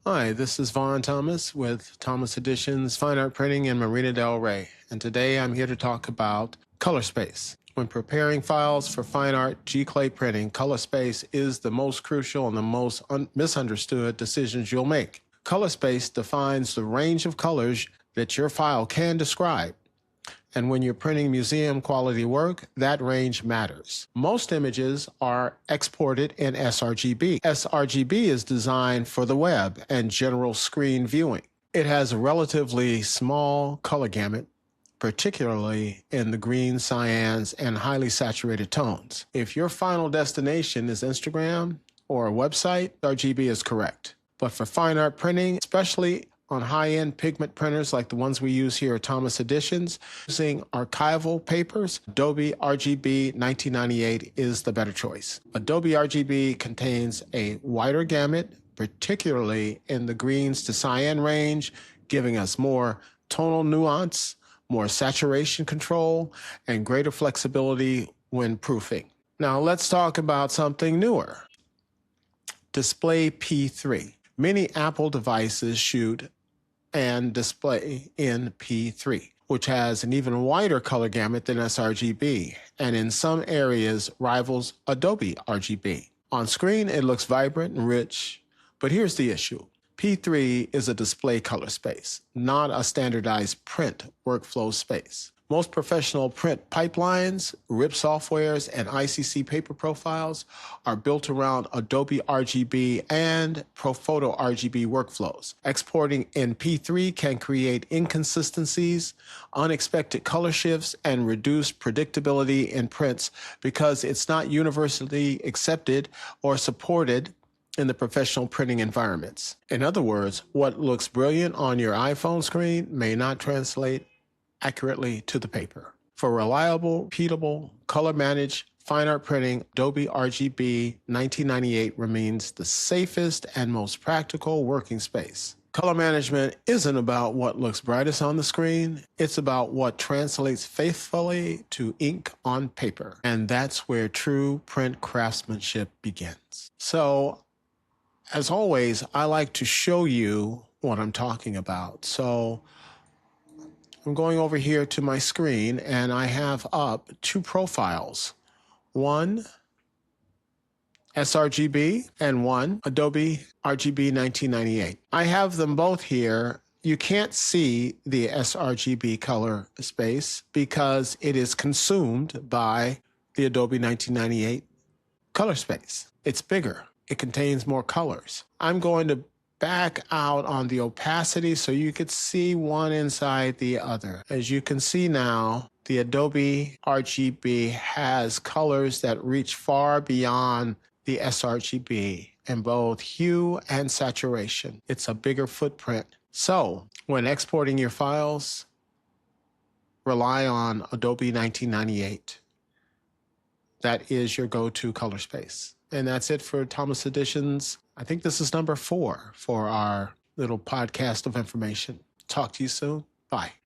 Hi, this is Vaughn Thomas with Thomas Editions Fine Art Printing in Marina Del Rey, and today I'm here to talk about color space. When preparing files for fine art G-clay printing, color space is the most crucial and the most misunderstood decisions you'll make. Color space defines the range of colors that your file can describe. And when you're printing museum quality work, that range matters. Most images are exported in sRGB. sRGB is designed for the web and general screen viewing. It has a relatively small color gamut, particularly in the greens, cyans, and highly saturated tones. If your final destination is Instagram or a website, RGB is correct. But for fine art printing, especially on high-end pigment printers like the ones we use here at Thomas Editions, using archival papers, Adobe RGB 1998 is the better choice. Adobe RGB contains a wider gamut, particularly in the greens to cyan range, giving us more tonal nuance, more saturation control, and greater flexibility when proofing. Now let's talk about something newer. Display P3. Many Apple devices shoot and display in P3, which has an even wider color gamut than sRGB, and in some areas rivals Adobe RGB. On screen, it looks vibrant and rich, but here's the issue. P3 is a display color space, not a standardized print workflow space. Most professional print pipelines, RIP softwares, and ICC paper profiles are built around Adobe RGB and ProPhoto RGB workflows. Exporting in P3 can create inconsistencies, unexpected color shifts, and reduced predictability in prints because it's not universally accepted or supported in the professional printing environments. In other words, what looks brilliant on your iPhone screen may not translate accurately to the paper. For reliable, repeatable, color-managed fine art printing, Adobe RGB 1998 remains the safest and most practical working space. Color management isn't about what looks brightest on the screen, it's about what translates faithfully to ink on paper. And that's where true print craftsmanship begins. So, as always, I like to show you what I'm talking about. So, I'm going over here to my screen and I have up two profiles. One sRGB and one Adobe RGB 1998. I have them both here. You can't see the sRGB color space because it is consumed by the Adobe 1998 color space. It's bigger. It contains more colors. I'm going to back out on the opacity so you could see one inside the other. As you can see now, the Adobe RGB has colors that reach far beyond the sRGB in both hue and saturation. It's a bigger footprint. So when exporting your files, rely on Adobe 1998. That is your go-to color space. And that's it for Thomas Editions. I think this is number 4 for our little podcast of information. Talk to you soon. Bye.